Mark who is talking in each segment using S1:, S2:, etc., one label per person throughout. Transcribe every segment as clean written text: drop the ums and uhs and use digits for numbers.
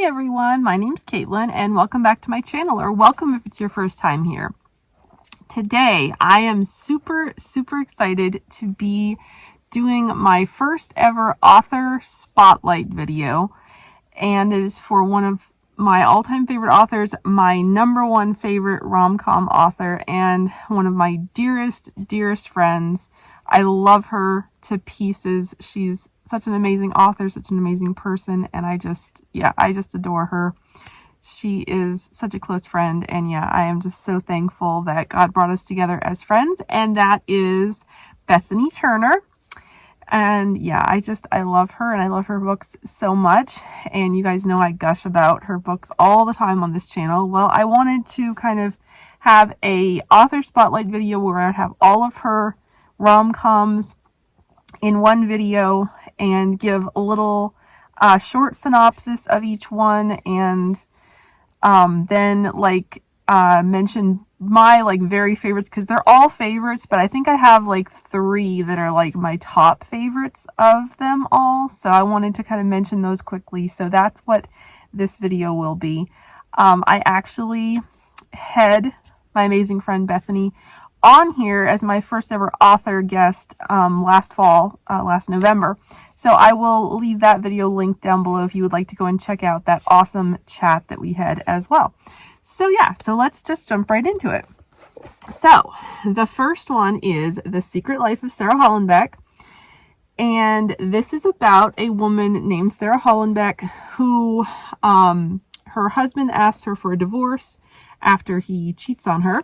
S1: everyone, my name's Caitlyn and welcome back to my channel, or welcome if it's your first time here. Today I am super excited to be doing my first ever author spotlight video, and it is for one of my all-time favorite authors, my number one favorite rom-com author, and one of my dearest friends. I love her to pieces. She's such an amazing author, such an amazing person, and I just adore her. She is such a close friend, and I am just so thankful that God brought us together as friends, and that is Bethany Turner. And I love her, and I love her books so much, and you guys know I gush about her books all the time on this channel. Well, I wanted to kind of have a author spotlight video where I'd have all of her rom-coms in one video and give a little short synopsis of each one, and then mention my very favorites, because they're all favorites, but I think I have 3 that are my top favorites of them all. So I wanted to kind of mention those quickly. So that's what this video will be. I actually had my amazing friend Bethany on here as my first ever author guest last November. So I will leave that video linked down below if you would like to go and check out that awesome chat that we had as well. So so let's just jump right into it. So the first one is The Secret Life of Sarah Hollenbeck. And this is about a woman named Sarah Hollenbeck who her husband asks her for a divorce after he cheats on her.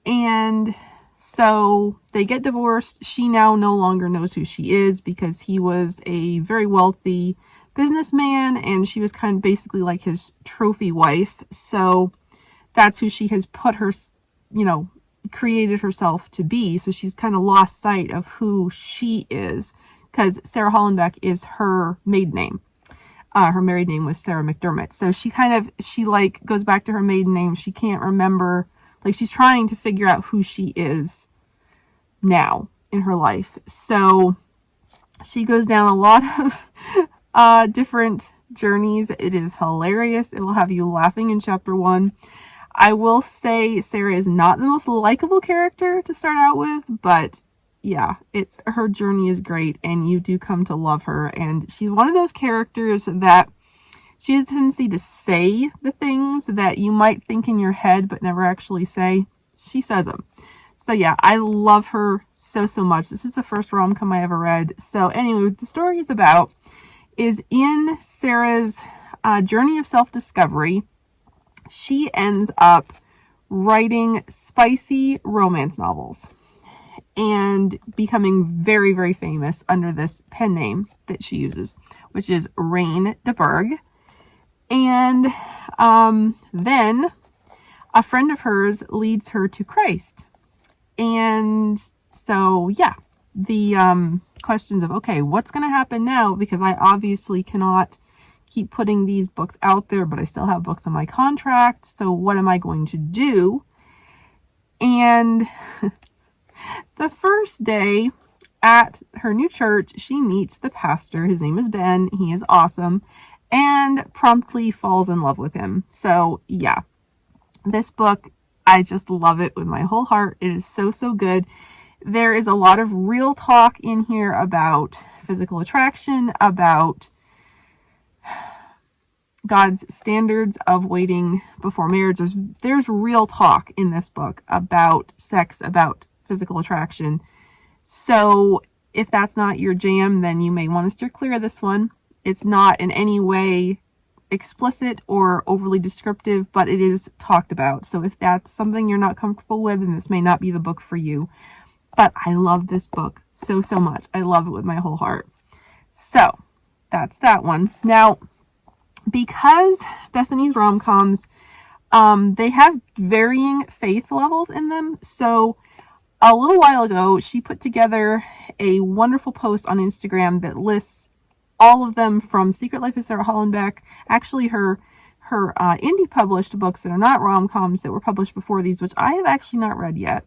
S1: And so they get divorced. She now no longer knows who she is because he was a very wealthy businessman and she was kind of basically like his trophy wife. So that's who she has put her, created herself to be. So she's kind of lost sight of who she is, because Sarah Hollenbeck is her maiden name. Her married name was Sarah McDermott. So she goes back to her maiden name. She can't remember. She's trying to figure out who she is now in her life. So she goes down a lot of different journeys. It is hilarious. It will have you laughing in chapter 1. I will say Sarah is not the most likable character to start out with, but her journey is great and you do come to love her. And she's one of those characters that she has a tendency to say the things that you might think in your head but never actually say. She says them. So I love her so much. This is the first rom-com I ever read. So anyway, what the story is about is in Sarah's journey of self-discovery, she ends up writing spicy romance novels and becoming very famous under this pen name that she uses, which is Rain DeBerg. And then a friend of hers leads her to Christ. And so, the questions of, okay, what's going to happen now? Because I obviously cannot keep putting these books out there, but I still have books on my contract. So what am I going to do? And the first day at her new church, she meets the pastor. His name is Ben. He is awesome. And promptly falls in love with him. So this book, I just love it with my whole heart. It is so good. There is a lot of real talk in here about physical attraction, about God's standards of waiting before marriage. There's real talk in this book about sex, about physical attraction. So if that's not your jam, then you may want to steer clear of this one. It's not in any way explicit or overly descriptive, but it is talked about. So if that's something you're not comfortable with, then this may not be the book for you. But I love this book so much. I love it with my whole heart. So that's that one. Now, because Bethany's rom-coms, they have varying faith levels in them. So a little while ago, she put together a wonderful post on Instagram that lists all of them from Secret Life of Sarah Hollenbeck, actually her indie published books that are not rom-coms that were published before these, which I have actually not read yet.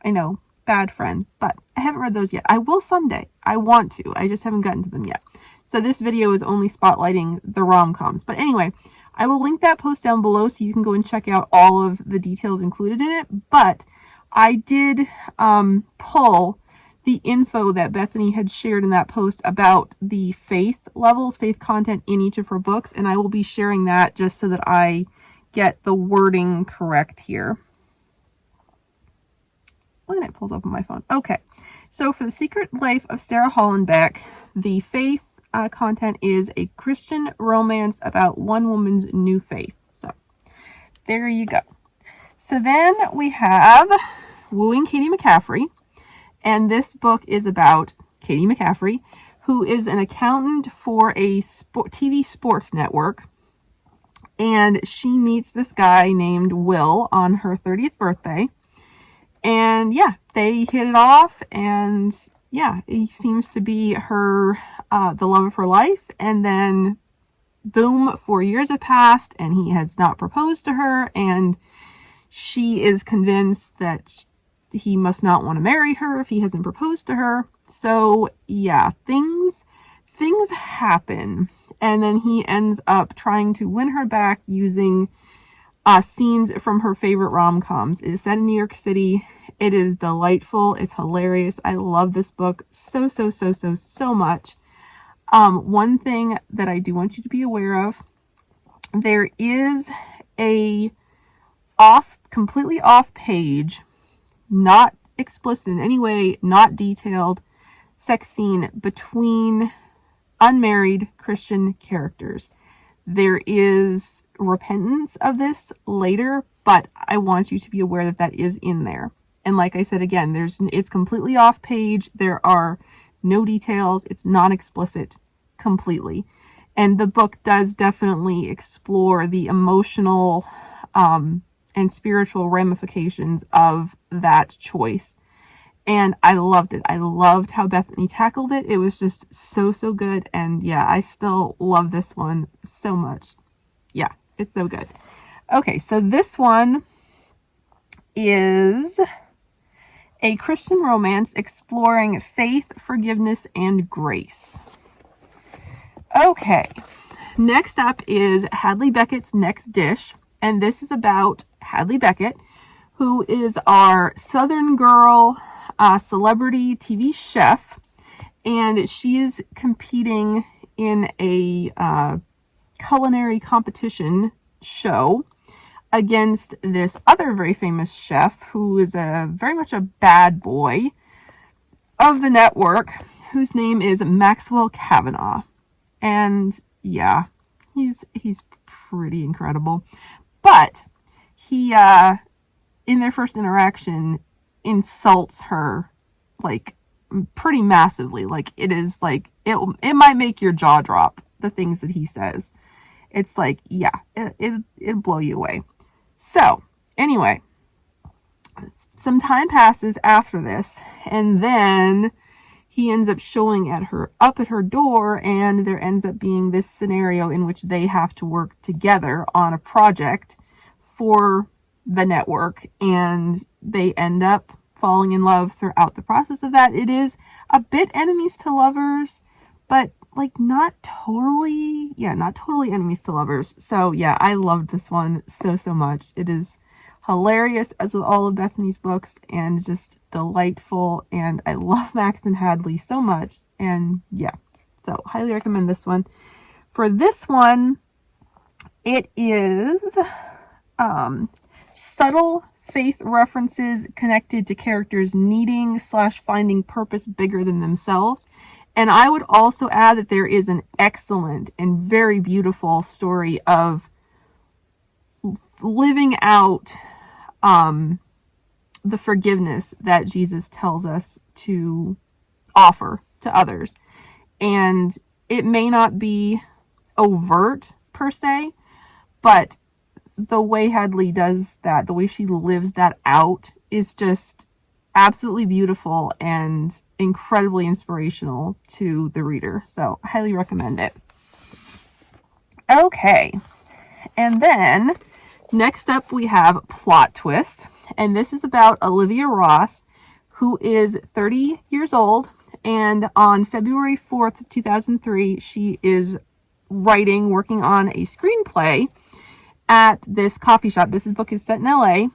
S1: I know, bad friend, but I haven't read those yet. I will someday. I want to. I just haven't gotten to them yet. So this video is only spotlighting the rom-coms. But anyway, I will link that post down below so you can go and check out all of the details included in it. But I did pull the info that Bethany had shared in that post about the faith levels, faith content in each of her books, and I will be sharing that just so that I get the wording correct here. When it pulls up on my phone. Okay, so for The Secret Life of Sarah Hollenbeck, the faith content is a Christian romance about one woman's new faith. So there you go. So then we have Wooing Cadie McCaffrey. And this book is about Cadie McCaffrey, who is an accountant for a TV sports network. And she meets this guy named Will on her 30th birthday. And yeah, they hit it off. And yeah, he seems to be her, the love of her life. And then boom, 4 years have passed and he has not proposed to her. And she is convinced that he must not want to marry her if he hasn't proposed to her. So yeah, things happen. And then he ends up trying to win her back using scenes from her favorite rom-coms. It is set in New York City. It is delightful. It's hilarious. I love this book so much. One thing that I do want you to be aware of, there is a completely off page, not explicit in any way, not detailed, sex scene between unmarried Christian characters. There is repentance of this later, but I want you to be aware that that is in there. And like I said, again, it's completely off page. There are no details. It's non-explicit completely. And the book does definitely explore the emotional and spiritual ramifications of that choice. And I loved it. I loved how Bethany tackled it. It was just so good. And yeah, I still love this one so much. Yeah, it's so good. Okay, so this one is a Christian romance exploring faith, forgiveness, and grace. Okay, next up is Hadley Beckett's Next Dish. And this is about Hadley Beckett, who is our Southern girl celebrity TV chef. And she is competing in a culinary competition show against this other very famous chef who is very much a bad boy of the network, whose name is Maxwell Cavanaugh. And yeah, he's pretty incredible. But he, in their first interaction, insults her, like, pretty massively. Like, it is, like, it might make your jaw drop, the things that he says. It's like, yeah, it'll blow you away. So, anyway, some time passes after this, and then he ends up showing up at her door, and there ends up being this scenario in which they have to work together on a project for the network, and they end up falling in love throughout the process of that. It is a bit enemies to lovers, but like not totally enemies to lovers. So yeah, I loved this one so much. It is hilarious, as with all of Bethany's books, and just delightful. And I love Max and Hadley so much. And yeah, so highly recommend this one. For this one, it is subtle faith references connected to characters needing / finding purpose bigger than themselves. And I would also add that there is an excellent and very beautiful story of living out the forgiveness that Jesus tells us to offer to others. And it may not be overt per se, but the way Hadley does that, the way she lives that out, is just absolutely beautiful and incredibly inspirational to the reader. So I highly recommend it. Okay, and then next up we have Plot Twist, and this is about Olivia Ross, who is 30 years old And on February 4th, 2003, she is working on a screenplay at this coffee shop. This book is set in LA,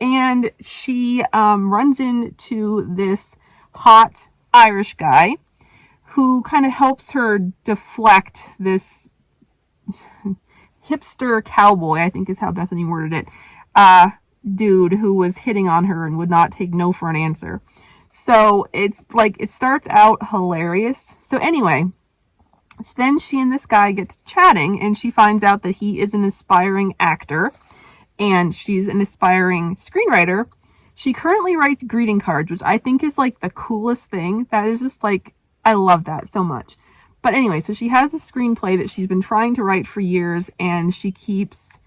S1: and she runs into this hot Irish guy who kind of helps her deflect this hipster cowboy, I think is how Bethany worded it, dude who was hitting on her and would not take no for an answer. So it's like, it starts out hilarious. So anyway, then she and this guy get to chatting, and she finds out that he is an aspiring actor and she's an aspiring screenwriter. She currently writes greeting cards, which I think is like the coolest thing. That is just like, I love that so much. But anyway, so she has the screenplay that she's been trying to write for years, and she keeps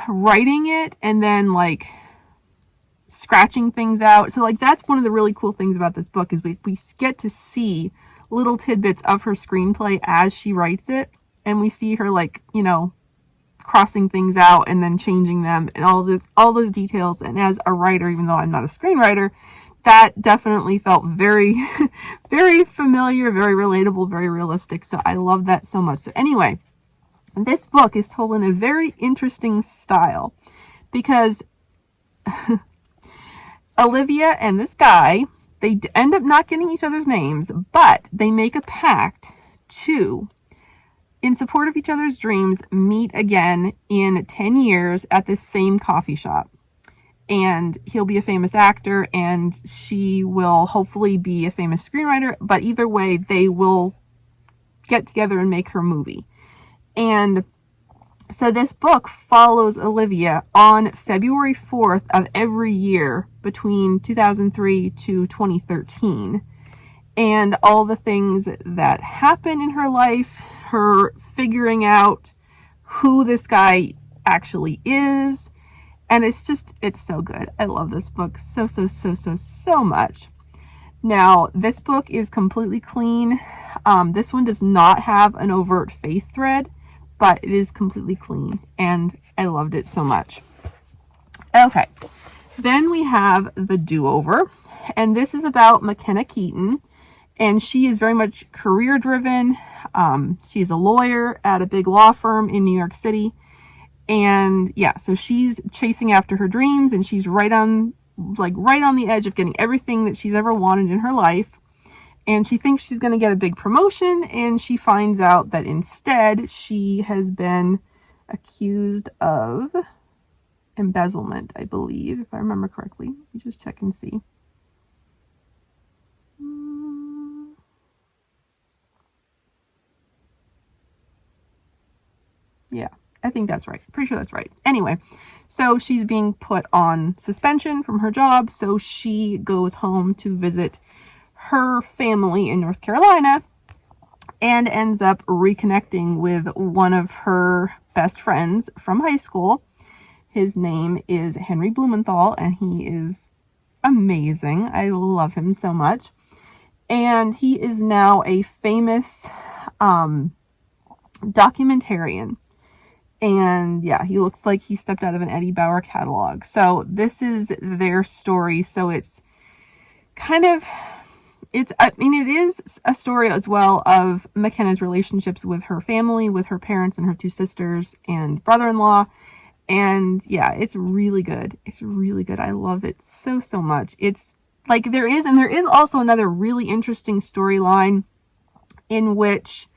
S1: writing it and then like scratching things out. So like, that's one of the really cool things about this book, is we get to see little tidbits of her screenplay as she writes it, and we see her like, you know, crossing things out and then changing them and all those details. And as a writer, even though I'm not a screenwriter, that definitely felt very very familiar, very relatable, very realistic. So I love that so much. So anyway, this book is told in a very interesting style, because Olivia and this guy, they end up not getting each other's names, but they make a pact to, in support of each other's dreams, meet again in 10 years at this same coffee shop. And he'll be a famous actor, and she will hopefully be a famous screenwriter, but either way, they will get together and make her movie. And so this book follows Olivia on February 4th of every year between 2003 to 2013. And all the things that happen in her life, her figuring out who this guy actually is. And it's so good. I love this book so much. Now, this book is completely clean. This one does not have an overt faith thread, but it is completely clean, and I loved it so much. Okay, then we have The Do-Over, and this is about McKenna Keaton, and she is very much career-driven. She's a lawyer at a big law firm in New York City, and yeah, so she's chasing after her dreams, and she's right on the edge of getting everything that she's ever wanted in her life. And she thinks she's going to get a big promotion, and she finds out that instead she has been accused of embezzlement, I believe, if I remember correctly. Let me just check and see. Yeah, I think that's right. Pretty sure that's right. Anyway, so she's being put on suspension from her job, so she goes home to visit her family in North Carolina and ends up reconnecting with one of her best friends from high school. His name is Henry Blumenthal, and he is amazing. I love him so much. And he is now a famous documentarian. And yeah, he looks like he stepped out of an Eddie Bauer catalog. So this is their story. So it's kind of, it is a story as well of McKenna's relationships with her family, with her parents and her two sisters and brother-in-law. And yeah, it's really good. It's really good. I love it so much. It's like there is also another really interesting storyline in which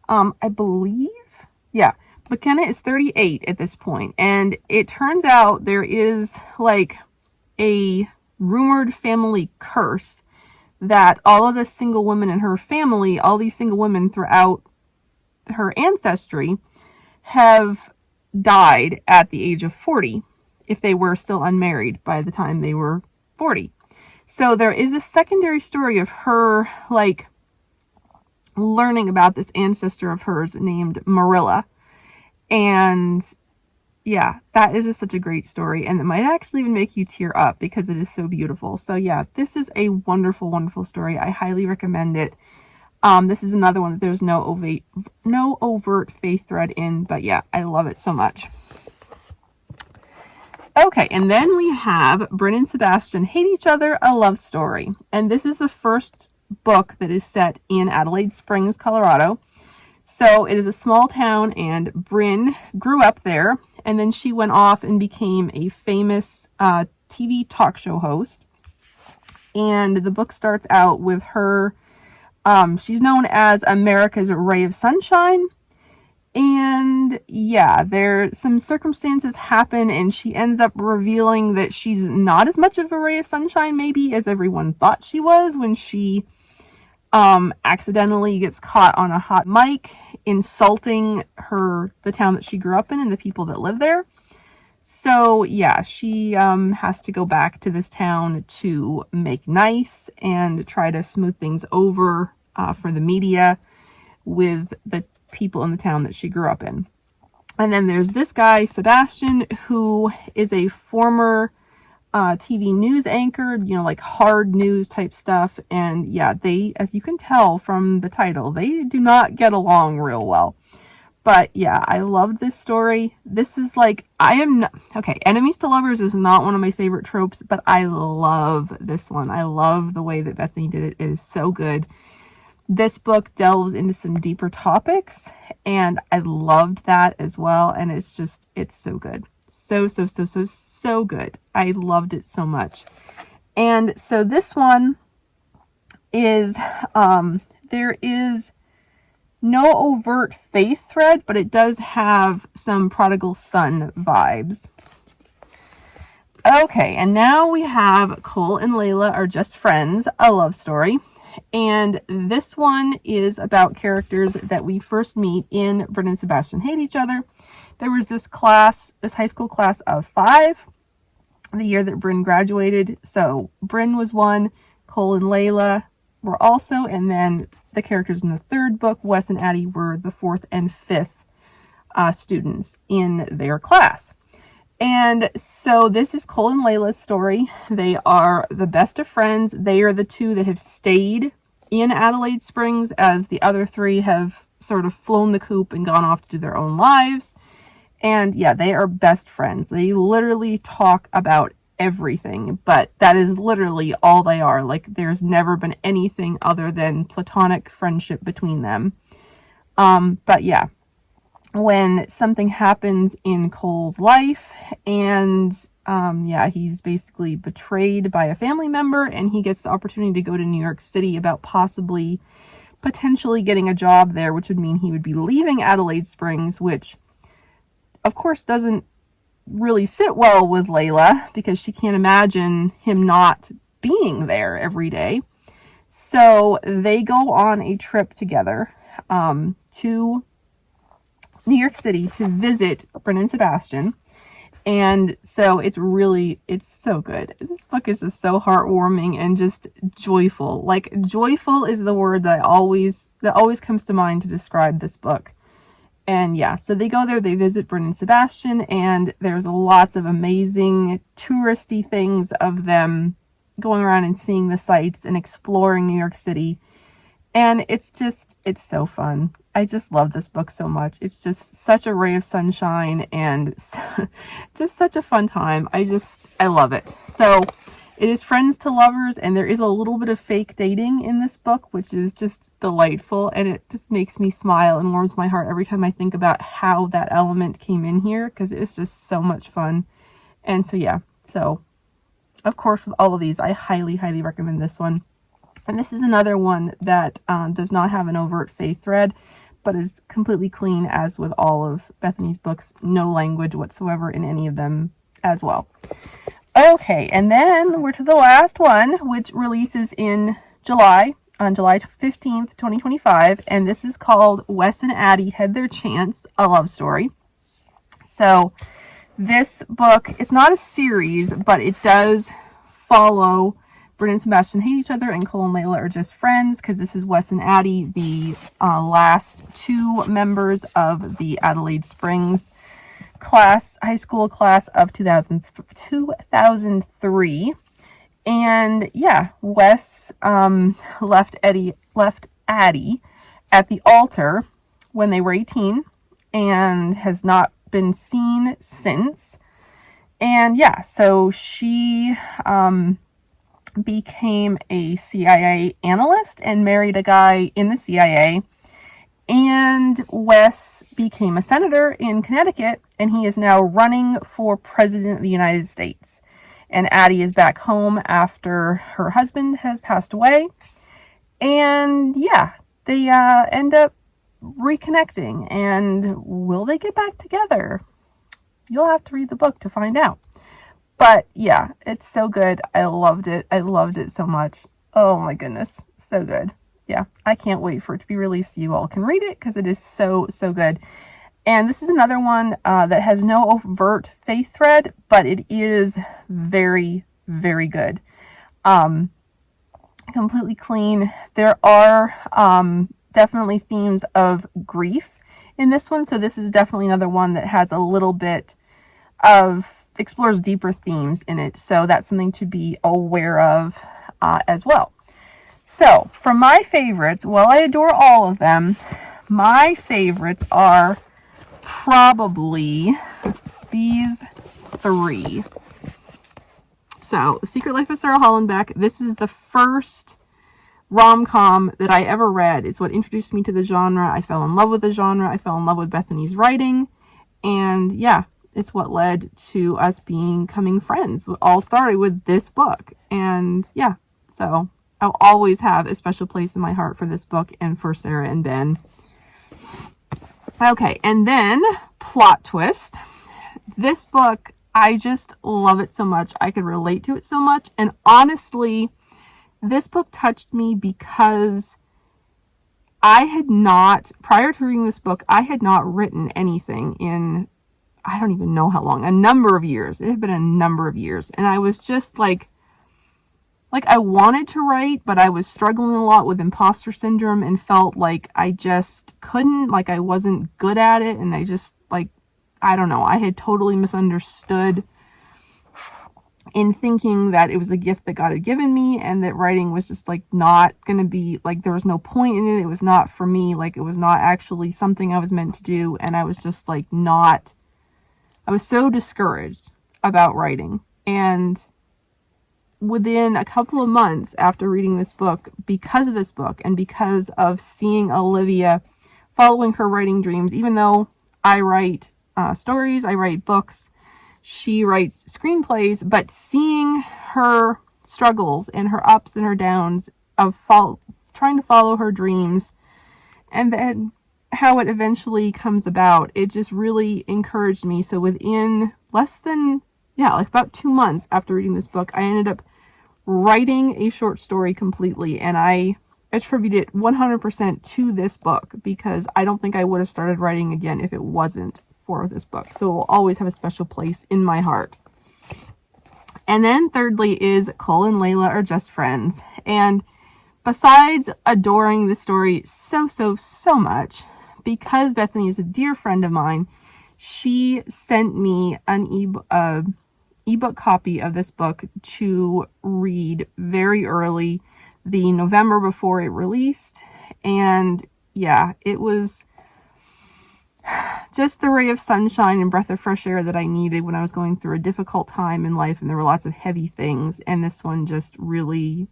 S1: I believe, yeah, McKenna is 38 at this point, and it turns out there is like a rumored family curse that all of the single women in her family, all these single women throughout her ancestry, have died at the age of 40 if they were still unmarried by the time they were 40. So there is a secondary story of her like learning about this ancestor of hers named Marilla. And yeah, that is just such a great story, and it might actually even make you tear up because it is so beautiful. So yeah, this is a wonderful story. I highly recommend it. This is another one that there's no overt faith thread in, but yeah, I love it so much. Okay, and then we have Brynn and Sebastian Hate Each Other, a love story. And this is the first book that is set in Adelaide Springs, Colorado. So it is a small town, and Brynn grew up there, and then she went off and became a famous TV talk show host. And the book starts out with her, she's known as America's ray of sunshine. And yeah, some circumstances happen, and she ends up revealing that she's not as much of a ray of sunshine maybe as everyone thought she was when she accidentally gets caught on a hot mic insulting the town that she grew up in and the people that live there. So yeah, she has to go back to this town to make nice and try to smooth things over for the media with the people in the town that she grew up in. And then there's this guy, Sebastian, who is a former TV news anchor, like hard news type stuff. And yeah, they, as you can tell from the title, they do not get along real well. But yeah, I loved this story. This is enemies to lovers is not one of my favorite tropes, but I love this one. I love the way that Bethany did it. It is so good. This book delves into some deeper topics, and I loved that as well. And it's so good. So good. I loved it so much. And so this one is, there is no overt faith thread, but it does have some prodigal son vibes. Okay, and now we have Cole and Laila are just friends, a love story. And this one is about characters that we first meet in Brynn and Sebastian Hate Each Other. There was this high school class of 5, the year that Brynn graduated. So Brynn was one, Cole and Laila were also, and then the characters in the 3rd book, Wes and Addie, were the 4th and 5th students in their class. And so this is Cole and Laila's story. They are the best of friends. They are the 2 that have stayed in Adelaide Springs, as the other 3 have sort of flown the coop and gone off to do their own lives. And yeah, they are best friends. They literally talk about everything, but that is literally all they are. Like, there's never been anything other than platonic friendship between them. But yeah, when something happens in Cole's life, and he's basically betrayed by a family member, and he gets the opportunity to go to New York City about potentially getting a job there, which would mean he would be leaving Adelaide Springs, which of course doesn't really sit well with Laila, because she can't imagine him not being there every day. So they go on a trip together to New York City to visit Brynn and Sebastian. And so it's so good. This book is just so heartwarming and just joyful. Like, joyful is the word that always comes to mind to describe this book. And yeah, so they go there, they visit Brynn and Sebastian, and there's lots of amazing touristy things of them going around and seeing the sights and exploring New York City. And it's so fun. I just love this book so much. It's just such a ray of sunshine and just such a fun time. I love it. So it is friends to lovers, and there is a little bit of fake dating in this book, which is just delightful. And it just makes me smile and warms my heart every time I think about how that element came in here, because it's just so much fun. And so, yeah. So, of course, with all of these, I highly, highly recommend this one. And this is another one that does not have an overt faith thread, but is completely clean, as with all of Bethany's books. No language whatsoever in any of them as well. Okay, and then we're to the last one, which releases in July, on July 15th, 2025. And this is called Wes and Addie Had Their Chance, a Love Story. So this book, it's not a series, but it does follow Brynn and Sebastian Hate Each Other, and Cole and Laila are just friends, because this is Wes and Addie, the last 2 members of the Adelaide Springs high school class of 2003. And yeah, Wes left Addie at the altar when they were 18 and has not been seen since. And yeah, so she became a CIA analyst and married a guy in the CIA. And Wes became a senator in Connecticut, and he is now running for president of the United States. And Addie is back home after her husband has passed away. And yeah, they end up reconnecting. And will they get back together? You'll have to read the book to find out. But yeah, it's so good. I loved it. I loved it so much. Oh my goodness. So good. Yeah, I can't wait for it to be released so you all can read it, because it is so, so good. And this is another one that has no overt faith thread, but it is very, very good. Completely clean. There are definitely themes of grief in this one. So this is definitely another one that has a little bit of, explores deeper themes in it. So that's something to be aware of as well. So, for my favorites, while I adore all of them, my favorites are probably these three. So, The Secret Life of Sarah Hollenbeck. This is the first rom-com that I ever read. It's what introduced me to the genre. I fell in love with the genre. I fell in love with Bethany's writing. And yeah, it's what led to us becoming friends. It all started with this book. And yeah, so I'll always have a special place in my heart for this book and for Sarah and Ben. Okay, and then plot twist. This book, I just love it so much. I could relate to it so much. And honestly, this book touched me because I had not, prior to reading this book, I had not written anything in, I don't even know how long, a number of years. It had been a number of years. And I was just like I wanted to write, but I was struggling a lot with imposter syndrome and felt like I just couldn't, like I wasn't good at it. And I just I don't know, I had totally misunderstood in thinking that it was a gift that God had given me and that writing was just not going to be, there was no point in it. It was not for me. It was not actually something I was meant to do. And I was just I was so discouraged about writing. And within a couple of months after reading this book, because of this book and because of seeing Olivia following her writing dreams, even though I write stories, I write books, she writes screenplays, but seeing her struggles and her ups and her downs of trying to follow her dreams, and then how it eventually comes about, it just really encouraged me. So within less than, about 2 months after reading this book, I ended up writing a short story completely, and I attribute it 100% to this book, because I don't think I would have started writing again if it wasn't for this book. So it will always have a special place in my heart. And then thirdly is Cole and Laila Are Just Friends. And besides adoring the story so much, because Bethany is a dear friend of mine, she sent me an ebook copy of this book to read very early, the November before it released. And yeah, it was just the ray of sunshine and breath of fresh air that I needed when I was going through a difficult time in life and there were lots of heavy things. And this one just really,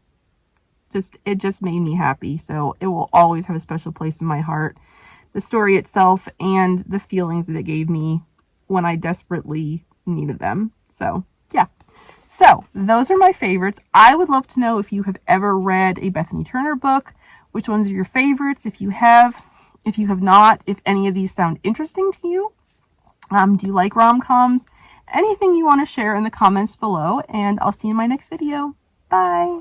S1: it just made me happy. So it will always have a special place in my heart. The story itself and the feelings that it gave me when I desperately needed them. So yeah. So those are my favorites. I would love to know if you have ever read a Bethany Turner book, which ones are your favorites. If you have not, if any of these sound interesting to you. Do you like rom-coms? Anything you want to share in the comments below, and I'll see you in my next video. Bye.